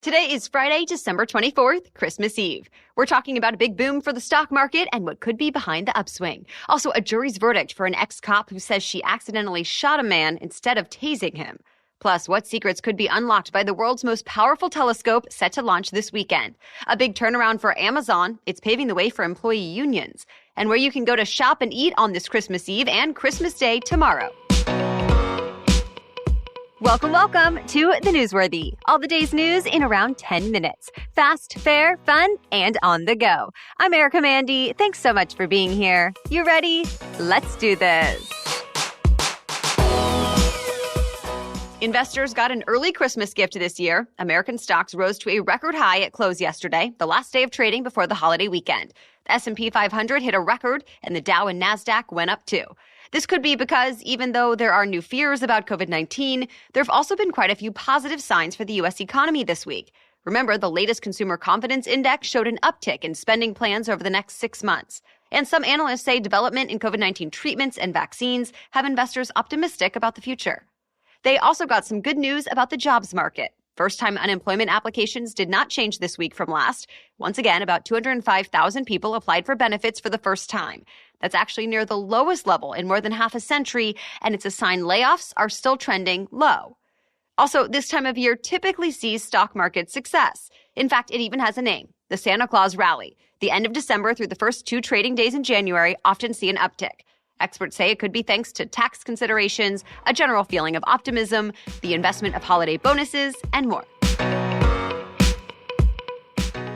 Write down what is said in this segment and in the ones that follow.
Today is Friday, December 24th, Christmas Eve. We're talking about a big boom for the stock market and what could be behind the upswing. Also, a jury's verdict for an ex-cop who says she accidentally shot a man instead of tasing him. Plus, what secrets could be unlocked by the world's most powerful telescope set to launch this weekend. A big turnaround for Amazon. It's paving the way for employee unions. And where you can go to shop and eat on this Christmas Eve and Christmas Day tomorrow. Welcome to The Newsworthy. All the day's news in around 10 minutes. Fast, fair, fun, and on the go. I'm Erica Mandy. Thanks so much for being here. You ready? Let's do this. Investors got an early Christmas gift this year. American stocks rose to a record high at close yesterday, the last day of trading before the holiday weekend. The S&P 500 hit a record, and the Dow and NASDAQ went up too. This could be because even though there are new fears about COVID-19, there have also been quite a few positive signs for the U.S. economy this week. Remember, the latest consumer confidence index showed an uptick in spending plans over the next 6 months. And some analysts say development in COVID-19 treatments and vaccines have investors optimistic about the future. They also got some good news about the jobs market. First-time unemployment applications did not change this week from last. Once again, about 205,000 people applied for benefits for the first time. That's actually near the lowest level in more than half a century, and it's a sign layoffs are still trending low. Also, this time of year typically sees stock market success. In fact, it even has a name, the Santa Claus Rally. The end of December through the first 2 trading days in January often see an uptick. Experts say it could be thanks to tax considerations, a general feeling of optimism, the investment of holiday bonuses, and more.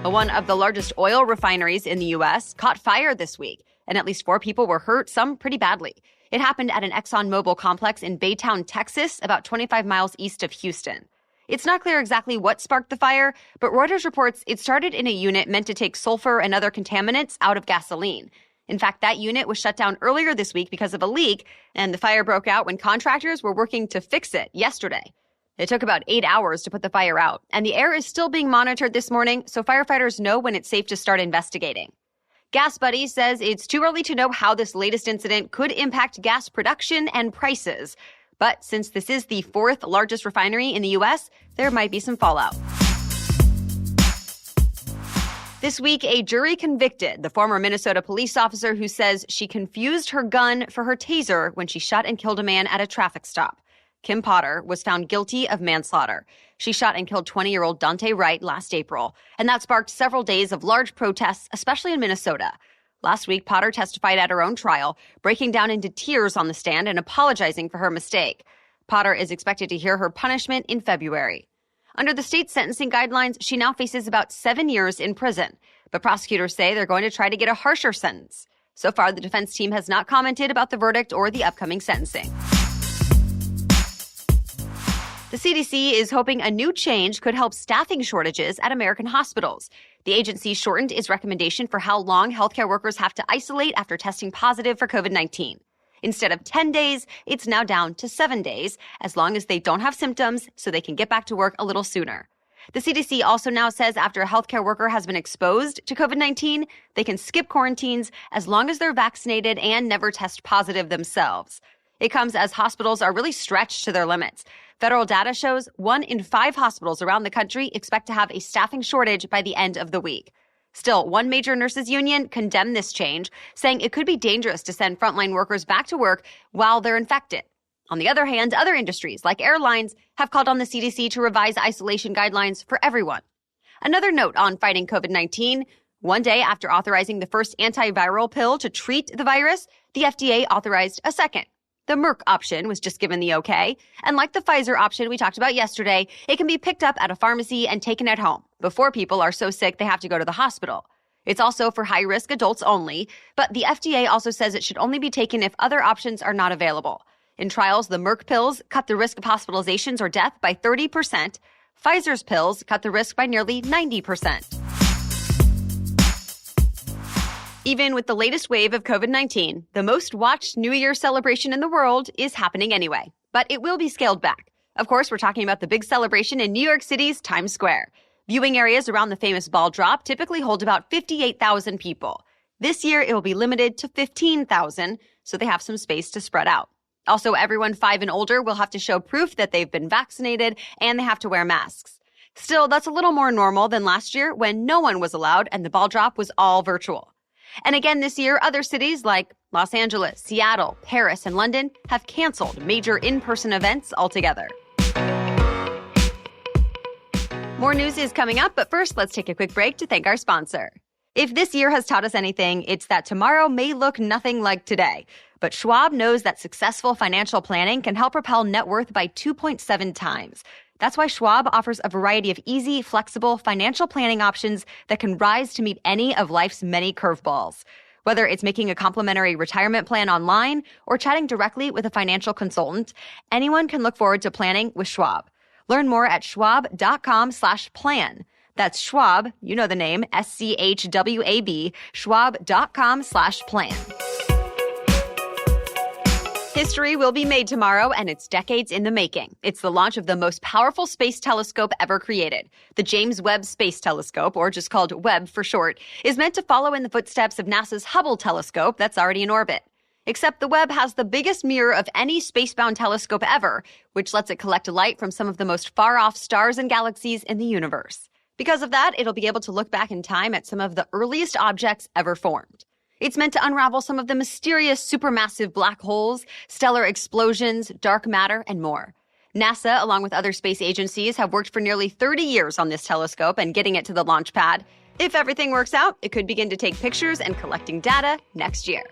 One of the largest oil refineries in the U.S. caught fire this week, and at least 4 people were hurt, some pretty badly. It happened at an ExxonMobil complex in Baytown, Texas, about 25 miles east of Houston. It's not clear exactly what sparked the fire, but Reuters reports it started in a unit meant to take sulfur and other contaminants out of gasoline. In fact, that unit was shut down earlier this week because of a leak, and the fire broke out when contractors were working to fix it yesterday. It took about 8 hours to put the fire out, and the air is still being monitored this morning, so firefighters know when it's safe to start investigating. Gas Buddy says it's too early to know how this latest incident could impact gas production and prices. But since this is the 4th largest refinery in the U.S., there might be some fallout. This week, a jury convicted the former Minnesota police officer who says she confused her gun for her taser when she shot and killed a man at a traffic stop. Kim Potter was found guilty of manslaughter. She shot and killed 20-year-old Dante Wright last April, and that sparked several days of large protests, especially in Minnesota. Last week, Potter testified at her own trial, breaking down into tears on the stand and apologizing for her mistake. Potter is expected to hear her punishment in February. Under the state's sentencing guidelines, she now faces about 7 years in prison. But prosecutors say they're going to try to get a harsher sentence. So far, the defense team has not commented about the verdict or the upcoming sentencing. The CDC is hoping a new change could help staffing shortages at American hospitals. The agency shortened its recommendation for how long healthcare workers have to isolate after testing positive for COVID-19. Instead of 10 days, it's now down to 7 days, as long as they don't have symptoms, so they can get back to work a little sooner. The CDC also now says after a healthcare worker has been exposed to COVID-19, they can skip quarantines as long as they're vaccinated and never test positive themselves. It comes as hospitals are really stretched to their limits. Federal data shows 1 in 5 hospitals around the country expect to have a staffing shortage by the end of the week. Still, one major nurses union condemned this change, saying it could be dangerous to send frontline workers back to work while they're infected. On the other hand, other industries, like airlines, have called on the CDC to revise isolation guidelines for everyone. Another note on fighting COVID-19, one day after authorizing the first antiviral pill to treat the virus, the FDA authorized a second. The Merck option was just given the okay, and like the Pfizer option we talked about yesterday, it can be picked up at a pharmacy and taken at home before people are so sick they have to go to the hospital. It's also for high-risk adults only, but the FDA also says it should only be taken if other options are not available. In trials, the Merck pills cut the risk of hospitalizations or death by 30%. Pfizer's pills cut the risk by nearly 90%. Even with the latest wave of COVID-19, the most watched New Year celebration in the world is happening anyway, but it will be scaled back. Of course, we're talking about the big celebration in New York City's Times Square. Viewing areas around the famous ball drop typically hold about 58,000 people. This year, it will be limited to 15,000, so they have some space to spread out. Also, everyone 5 and older will have to show proof that they've been vaccinated, and they have to wear masks. Still, that's a little more normal than last year when no one was allowed and the ball drop was all virtual. And again this year, other cities like Los Angeles, Seattle, Paris, and London have canceled major in-person events altogether. More news is coming up, but first, let's take a quick break to thank our sponsor. If this year has taught us anything, it's that tomorrow may look nothing like today. But Schwab knows that successful financial planning can help propel net worth by 2.7 times. That's why Schwab offers a variety of easy, flexible financial planning options that can rise to meet any of life's many curveballs. Whether it's making a complimentary retirement plan online or chatting directly with a financial consultant, anyone can look forward to planning with Schwab. Learn more at schwab.com/plan. That's Schwab, you know the name, SCHWAB, schwab.com/plan. History will be made tomorrow, and it's decades in the making. It's the launch of the most powerful space telescope ever created. The James Webb Space Telescope, or just called Webb for short, is meant to follow in the footsteps of NASA's Hubble telescope that's already in orbit. Except the Webb has the biggest mirror of any spacebound telescope ever, which lets it collect light from some of the most far-off stars and galaxies in the universe. Because of that, it'll be able to look back in time at some of the earliest objects ever formed. It's meant to unravel some of the mysterious supermassive black holes, stellar explosions, dark matter, and more. NASA, along with other space agencies, have worked for nearly 30 years on this telescope and getting it to the launch pad. If everything works out, it could begin to take pictures and collecting data next year.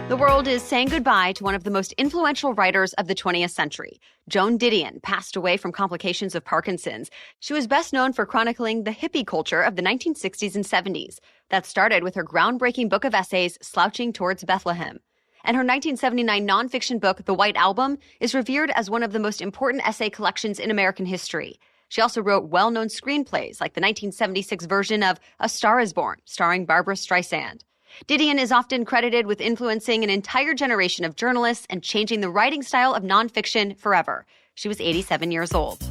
The world is saying goodbye to one of the most influential writers of the 20th century. Joan Didion passed away from complications of Parkinson's. She was best known for chronicling the hippie culture of the 1960s and 70s. That started with her groundbreaking book of essays, Slouching Towards Bethlehem. And her 1979 nonfiction book, The White Album, is revered as one of the most important essay collections in American history. She also wrote well-known screenplays like the 1976 version of A Star is Born, starring Barbra Streisand. Didion is often credited with influencing an entire generation of journalists and changing the writing style of nonfiction forever. She was 87 years old.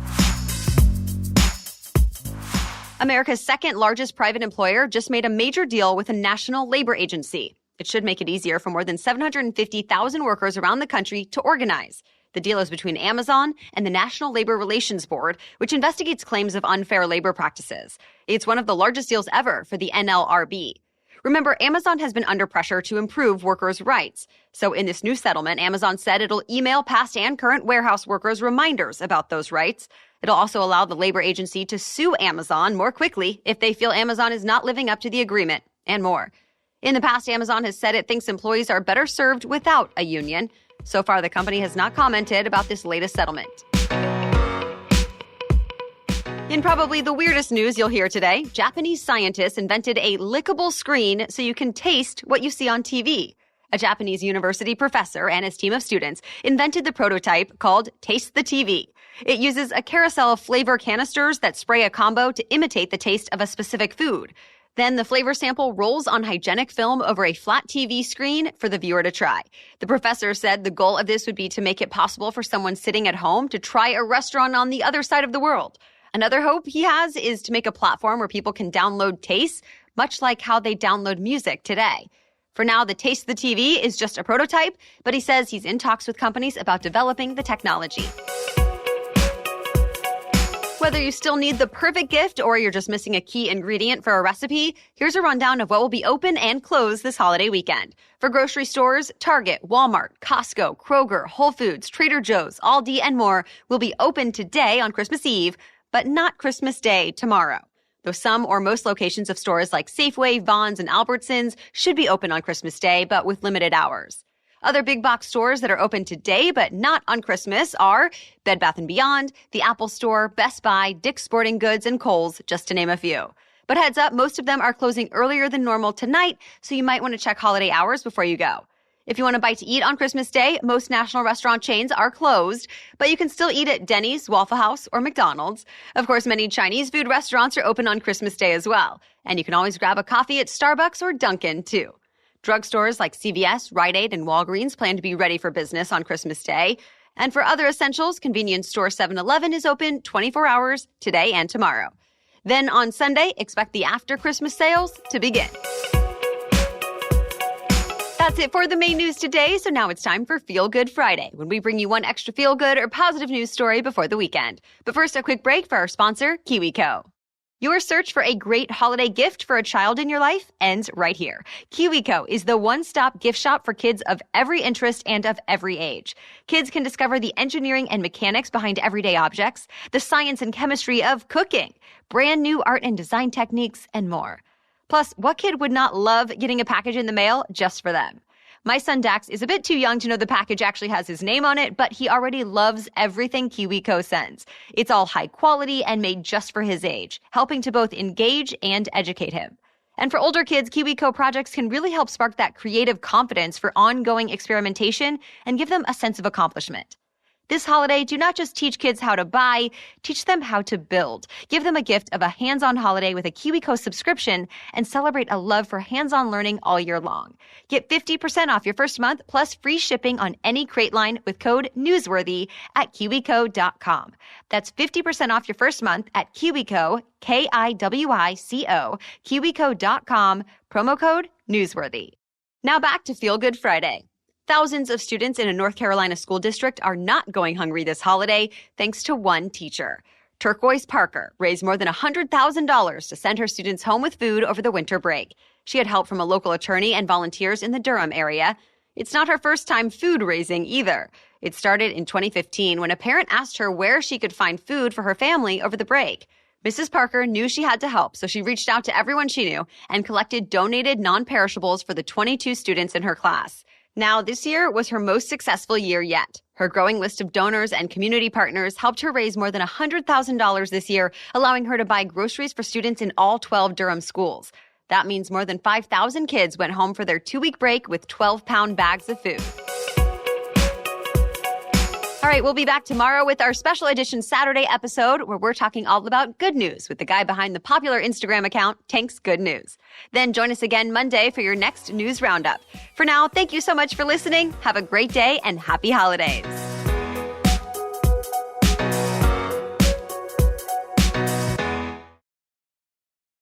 America's second largest private employer just made a major deal with a national labor agency. It should make it easier for more than 750,000 workers around the country to organize. The deal is between Amazon and the National Labor Relations Board, which investigates claims of unfair labor practices. It's one of the largest deals ever for the NLRB. Remember, Amazon has been under pressure to improve workers' rights. So in this new settlement, Amazon said it'll email past and current warehouse workers reminders about those rights. It'll also allow the labor agency to sue Amazon more quickly if they feel Amazon is not living up to the agreement, and more. In the past, Amazon has said it thinks employees are better served without a union. So far, the company has not commented about this latest settlement. In probably the weirdest news you'll hear today, Japanese scientists invented a lickable screen so you can taste what you see on TV. A Japanese university professor and his team of students invented the prototype called Taste the TV. It uses a carousel of flavor canisters that spray a combo to imitate the taste of a specific food. Then the flavor sample rolls on hygienic film over a flat TV screen for the viewer to try. The professor said the goal of this would be to make it possible for someone sitting at home to try a restaurant on the other side of the world. Another hope he has is to make a platform where people can download tastes, much like how they download music today. For now, the Taste the TV is just a prototype, but he says he's in talks with companies about developing the technology. Whether you still need the perfect gift or you're just missing a key ingredient for a recipe, here's a rundown of what will be open and closed this holiday weekend. For grocery stores, Target, Walmart, Costco, Kroger, Whole Foods, Trader Joe's, Aldi, and more will be open today on Christmas Eve, but not Christmas Day tomorrow. Though some or most locations of stores like Safeway, Vons, and Albertsons should be open on Christmas Day, but with limited hours. Other big box stores that are open today but not on Christmas are Bed Bath & Beyond, the Apple Store, Best Buy, Dick's Sporting Goods, and Kohl's, just to name a few. But heads up, most of them are closing earlier than normal tonight, so you might want to check holiday hours before you go. If you want a bite to eat on Christmas Day, most national restaurant chains are closed, but you can still eat at Denny's, Waffle House, or McDonald's. Of course, many Chinese food restaurants are open on Christmas Day as well, and you can always grab a coffee at Starbucks or Dunkin' too. Drugstores like CVS, Rite Aid, and Walgreens plan to be ready for business on Christmas Day. And for other essentials, convenience store 7-Eleven is open 24 hours today and tomorrow. Then on Sunday, expect the after Christmas sales to begin. That's it for the main news today, so now it's time for Feel Good Friday, when we bring you one extra feel-good or positive news story before the weekend. But first, a quick break for our sponsor, KiwiCo. Your search for a great holiday gift for a child in your life ends right here. KiwiCo is the one-stop gift shop for kids of every interest and of every age. Kids can discover the engineering and mechanics behind everyday objects, the science and chemistry of cooking, brand new art and design techniques, and more. Plus, what kid would not love getting a package in the mail just for them? My son Dax is a bit too young to know the package actually has his name on it, but he already loves everything KiwiCo sends. It's all high quality and made just for his age, helping to both engage and educate him. And for older kids, KiwiCo projects can really help spark that creative confidence for ongoing experimentation and give them a sense of accomplishment. This holiday, do not just teach kids how to buy, teach them how to build. Give them a gift of a hands-on holiday with a KiwiCo subscription and celebrate a love for hands-on learning all year long. Get 50% off your first month plus free shipping on any crate line with code NEWSWORTHY at KiwiCo.com. That's 50% off your first month at KiwiCo, KiwiCo, KiwiCo.com, promo code NEWSWORTHY. Now back to Feel Good Friday. Thousands of students in a North Carolina school district are not going hungry this holiday thanks to one teacher. Turquoise Parker raised more than $100,000 to send her students home with food over the winter break. She had help from a local attorney and volunteers in the Durham area. It's not her first time food raising either. It started in 2015 when a parent asked her where she could find food for her family over the break. Mrs. Parker knew she had to help, so she reached out to everyone she knew and collected donated non-perishables for the 22 students in her class. Now, this year was her most successful year yet. Her growing list of donors and community partners helped her raise more than $100,000 this year, allowing her to buy groceries for students in all 12 Durham schools. That means more than 5,000 kids went home for their 2-week break with 12-pound bags of food. All right, we'll be back tomorrow with our special edition Saturday episode where we're talking all about good news with the guy behind the popular Instagram account, Tank's Good News. Then join us again Monday for your next news roundup. For now, thank you so much for listening. Have a great day and happy holidays.